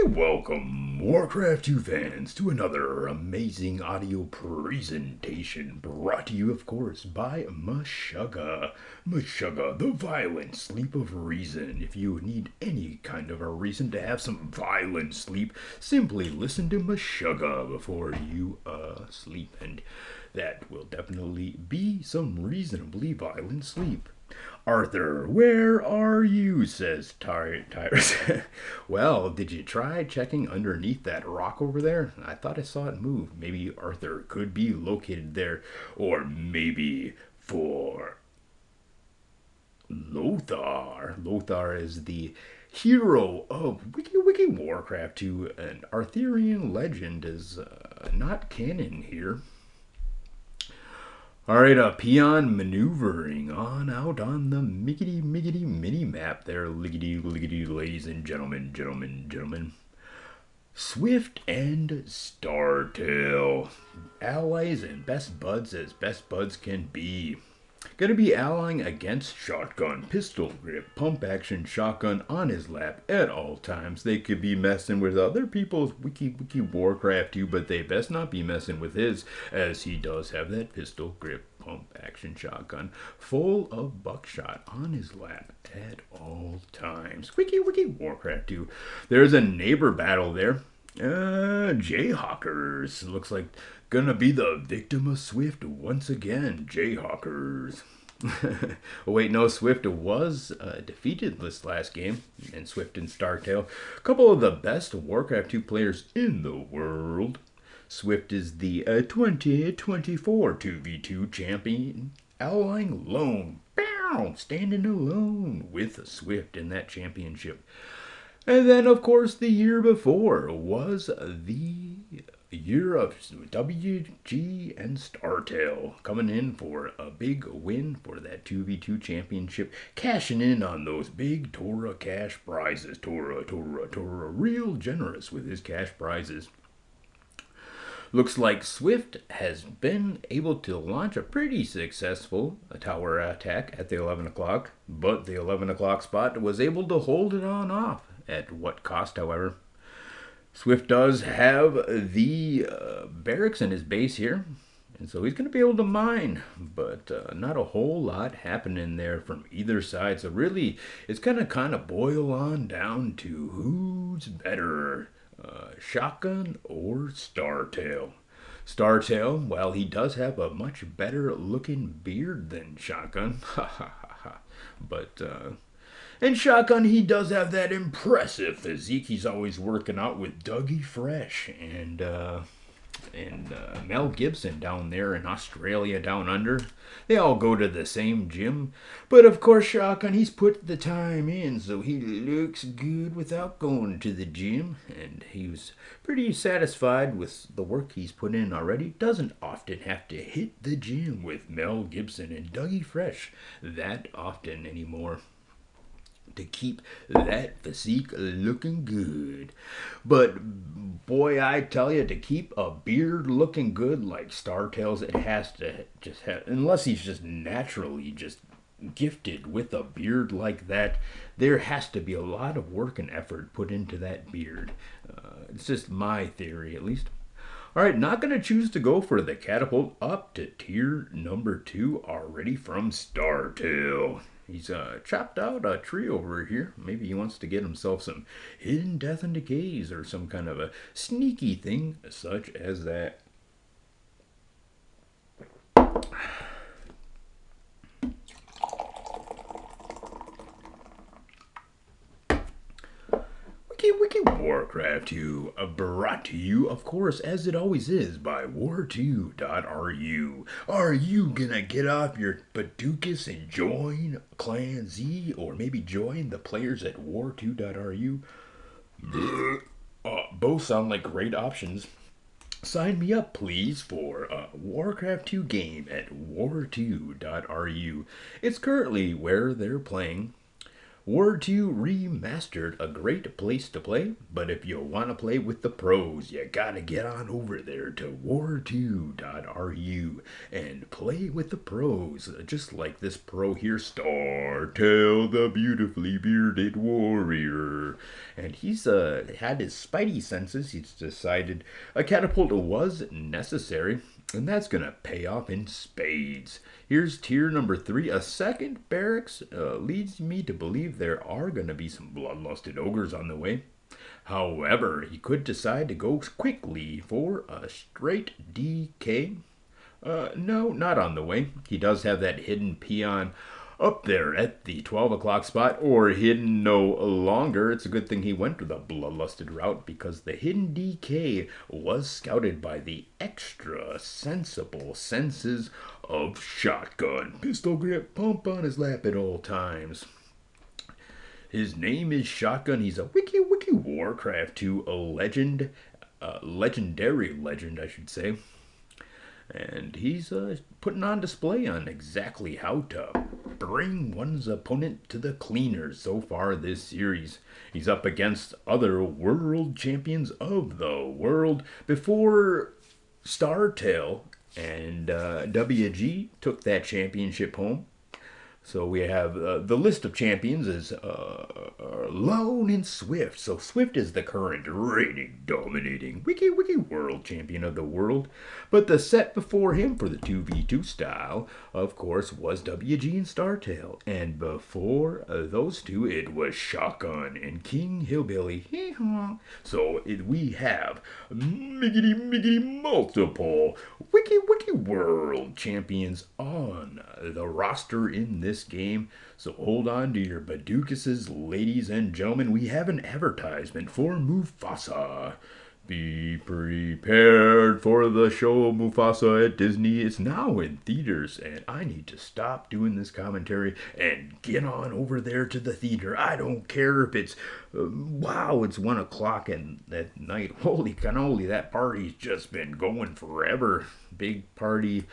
Welcome, Warcraft 2 fans, to another amazing audio presentation brought to you, of course, by Meshuggah. Meshuggah, the violent sleep of reason. If you need any kind of a reason to have some violent sleep, simply listen to Meshuggah before you sleep, and that will definitely be some reasonably violent sleep. Arthur, where are you? Says Tyrus. Well, did you try checking underneath that rock over there? I thought I saw it move. Maybe Arthur could be located there. Or maybe for Lothar. Lothar is the hero of Wiki Warcraft 2. An Arthurian legend is not canon here. Alright, peon maneuvering on out on the miggity mini map there, liggity ladies and gentlemen. Swift and Startale. Allies and best buds as best buds can be. Gonna be allying against shotgun, pistol grip, pump action shotgun on his lap at all times. They could be messing with other people's Wiki Warcraft too, but they best not be messing with his, as he does have that pistol grip, pump action shotgun full of buckshot on his lap at all times. Wiki Warcraft 2. There's a neighbor battle there. Jayhawkers. Looks like gonna be the victim of Swift once again. Jayhawkers. Oh, wait, no, Swift was defeated this last game, and Swift and Startale, a couple of the best Warcraft 2 players in the world. Swift is the 2024 2v2 champion, allying alone, standing alone with Swift in that championship. And then, of course, the year before was the year of WG and Startale, coming in for a big win for that 2v2 championship, cashing in on those big Torah cash prizes. Torah, real generous with his cash prizes. Looks like Swift has been able to launch a pretty successful tower attack at the 11 o'clock, but the 11 o'clock spot was able to hold it on off. At what cost, however? Swift does have the barracks in his base here, and so he's going to be able to mine, but not a whole lot happening there from either side. So really, it's going to kind of boil on down to who's better, Shotgun or Startale. Startale, well, he does have a much better looking beard than Shotgun, but and Shotgun, he does have that impressive physique. He's always working out with Dougie Fresh and Mel Gibson down there in Australia down under. They all go to the same gym. But of course, Shotgun, he's put the time in, so he looks good without going to the gym. And he was pretty satisfied with the work he's put in already. Doesn't often have to hit the gym with Mel Gibson and Dougie Fresh that often anymore to keep that physique looking good. But boy, I tell you, to keep a beard looking good like Startale's, it has to just have, unless he's just naturally just gifted with a beard like that, there has to be a lot of work and effort put into that beard. It's just my theory, at least. Alright, not going to choose to go for the catapult up to tier number 2 already from Startale. He's chopped out a tree over here. Maybe he wants to get himself some hidden death and decays or some kind of a sneaky thing such as that. Wiki Warcraft 2, brought to you, of course, as it always is, by war2.ru. Are you gonna get off your badookus and join Clan Z, or maybe join the players at war2.ru? Both sound like great options. Sign me up, please, for a Warcraft 2 game at war2.ru. It's currently where they're playing War 2 Remastered, a great place to play, but if you want to play with the pros, you gotta get on over there to war2.ru and play with the pros, just like this pro here, Startale, the beautifully bearded warrior. And he's had his spidey senses. He's decided a catapult was necessary, and that's gonna pay off in spades. Here's tier number 3. A second barracks leads me to believe there are gonna be some bloodlusted ogres on the way. However, he could decide to go quickly for a straight DK. No, not on the way. He does have that hidden peon up there at the 12 o'clock spot, or hidden no longer. It's a good thing he went to the bloodlusted route, because the hidden DK was scouted by the extra sensible senses of shotgun. Pistol grip, pump on his lap at all times. His name is Shotgun. He's a wiki Warcraft 2 legend, legendary legend, I should say. And he's putting on display on exactly how to bring one's opponent to the cleaners so far this series. He's up against other world champions of the world. Before Startale and WG took that championship home. So we have the list of champions is Lone and Swift. So Swift is the current reigning, dominating wiki world champion of the world. But the set before him for the 2v2 style, of course, was WG and Startale. And before those two, it was Shotgun and King Hillbilly. So we have miggity multiple wiki world champions on the roster in this game. So hold on to your badukuses, ladies and gentlemen. We have an advertisement for Mufasa. Be prepared for the show Mufasa at Disney. It's now in theaters, and I need to stop doing this commentary and get on over there to the theater. I don't care if it's, wow, it's 1 o'clock at night. Holy cannoli, that party's just been going forever. Big party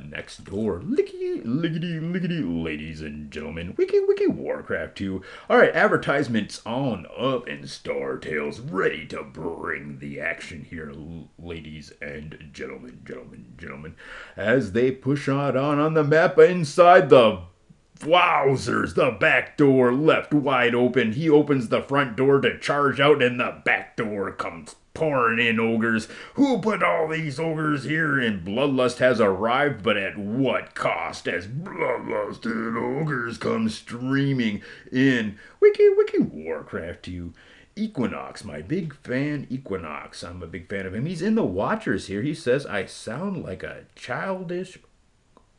next door. Lickety, ladies and gentlemen. Wiki Warcraft 2. Alright, advertisements on up, and Startale's ready to bring the action here, ladies and gentlemen. As they push on the map inside the wowzers, the back door left wide open. He opens the front door to charge out, and the back door comes pouring in ogres. Who put all these ogres here? And Bloodlust has arrived, but at what cost? As bloodlusted ogres come streaming in. Wiki Warcraft 2. Equinox, my big fan Equinox. I'm a big fan of him. He's in the Watchers here. He says, I sound like a childish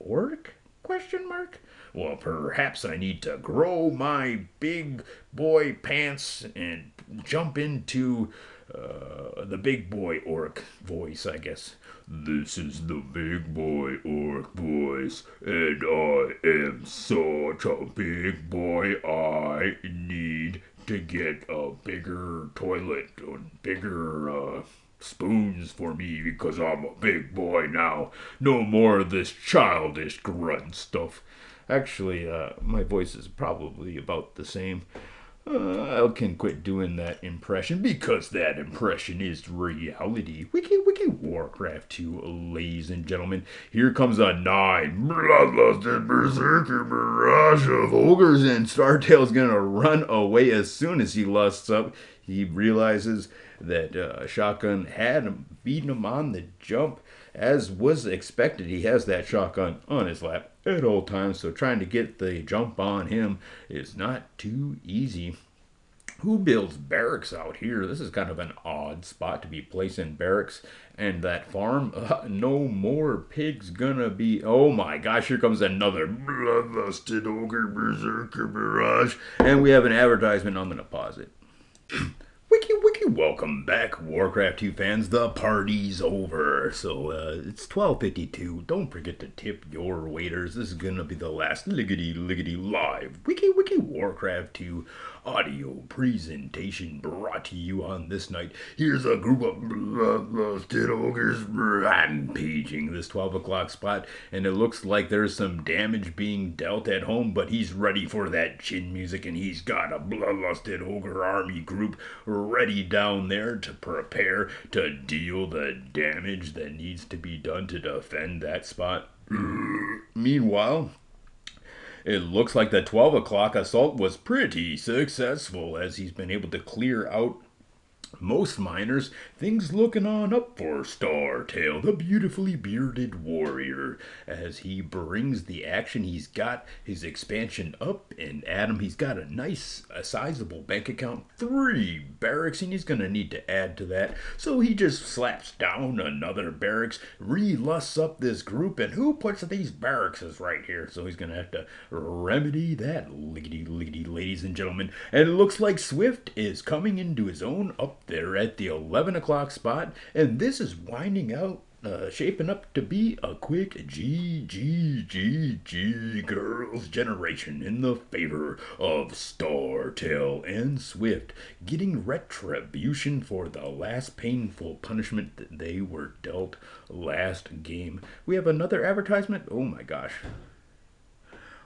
orc? Question mark. Well, perhaps I need to grow my big boy pants and jump into the big boy orc voice, I guess. This is the big boy orc voice, and I am such a big boy. I need to get a bigger toilet and bigger spoons for me, because I'm a big boy now. No more of this childish grunt stuff. Actually, my voice is probably about the same. I can quit doing that impression, because that impression is reality. Wiki Warcraft 2, ladies and gentlemen. Here comes a 9 bloodlusted berserker barrage of ogres, and Startale's gonna run away as soon as he lusts up. He realizes that Shotgun had beaten him on the jump. As was expected, he has that shotgun on his lap at all times, so trying to get the jump on him is not too easy. Who builds barracks out here? This is kind of an odd spot to be placing barracks. And that farm, no more pigs gonna be. Oh my gosh, here comes another bloodlusted ogre berserker barrage. And we have an advertisement. I'm gonna pause it. Wiki wiki. Welcome back, Warcraft 2 fans. The party's over. So it's 12:52. Don't forget to tip your waiters. This is gonna be the last liggity live wiki Warcraft 2 audio presentation brought to you on this night. Here's a group of bloodlusted ogres rampaging this 12 o'clock spot, and it looks like there's some damage being dealt at home, but he's ready for that chin music, and he's got a bloodlusted ogre army group ready down there to prepare to deal the damage that needs to be done to defend that spot. Meanwhile, it looks like the 12 o'clock assault was pretty successful as he's been able to clear out most miners. Things looking on up for Startale, the beautifully bearded warrior, as he brings the action. He's got his expansion up in Adam. He's got a sizable bank account, 3 barracks, and he's going to need to add to that. So he just slaps down another barracks, relusts up this group, and who puts these barracks is right here. So he's going to have to remedy that, liggity, ladies and gentlemen. And it looks like Swift is coming into his own up there at the 11 o'clock spot, and this is winding out, shaping up to be a quick GGGG girls generation in the favor of Startale and Swift, getting retribution for the last painful punishment that they were dealt last game. We have another advertisement. Oh my gosh.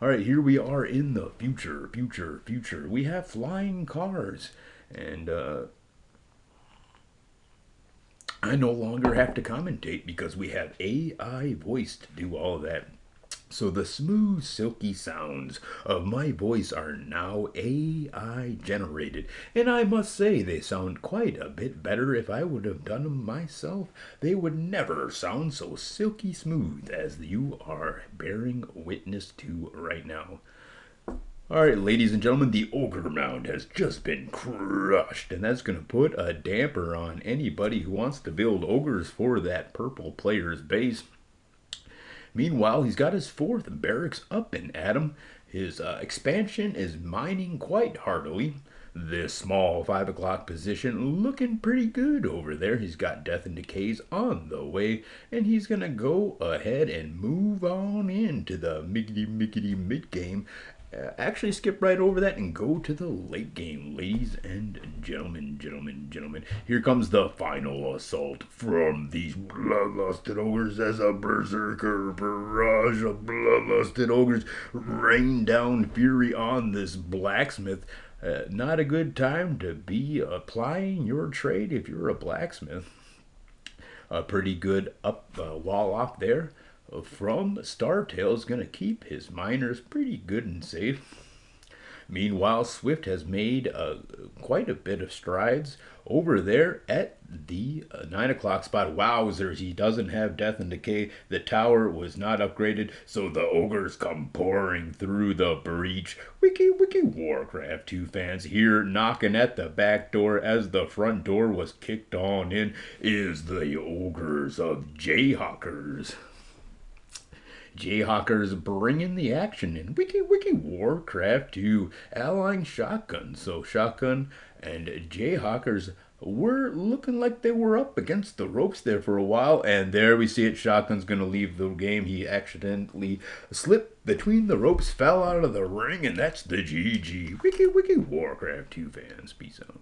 All right, here we are in the future. We have flying cars, and I no longer have to commentate because we have AI voice to do all of that. So the smooth, silky sounds of my voice are now AI generated. And I must say they sound quite a bit better. If I would have done them myself, they would never sound so silky smooth as you are bearing witness to right now. Alright, ladies and gentlemen, the Ogre Mound has just been crushed, and that's going to put a damper on anybody who wants to build ogres for that purple player's base. Meanwhile, he's got his 4th barracks up in Adam. His expansion is mining quite heartily. This small 5 o'clock position looking pretty good over there. He's got Death and Decays on the way, and he's going to go ahead and move on into the mickety mid-game. Actually skip right over that and go to the late game, ladies and gentlemen. Here comes the final assault from these bloodlusted ogres as a berserker barrage of bloodlusted ogres rain down fury on this blacksmith. Not a good time to be applying your trade if you're a blacksmith. A pretty good wall off there from Startale is going to keep his miners pretty good and safe. Meanwhile, Swift has made quite a bit of strides over there at the 9 o'clock spot. Wowzers, he doesn't have Death and Decay. The tower was not upgraded, so the ogres come pouring through the breach. Wiki Warcraft 2 fans here knocking at the back door as the front door was kicked on in is the ogres of Jayhawkers. Jayhawkers bringing the action in Wiki Warcraft 2, allying Shotgun. So Shotgun and Jayhawkers were looking like they were up against the ropes there for a while, and there we see it. Shotgun's going to leave the game. He accidentally slipped between the ropes, fell out of the ring, and that's the GG. Wiki Warcraft 2 fans. Peace out.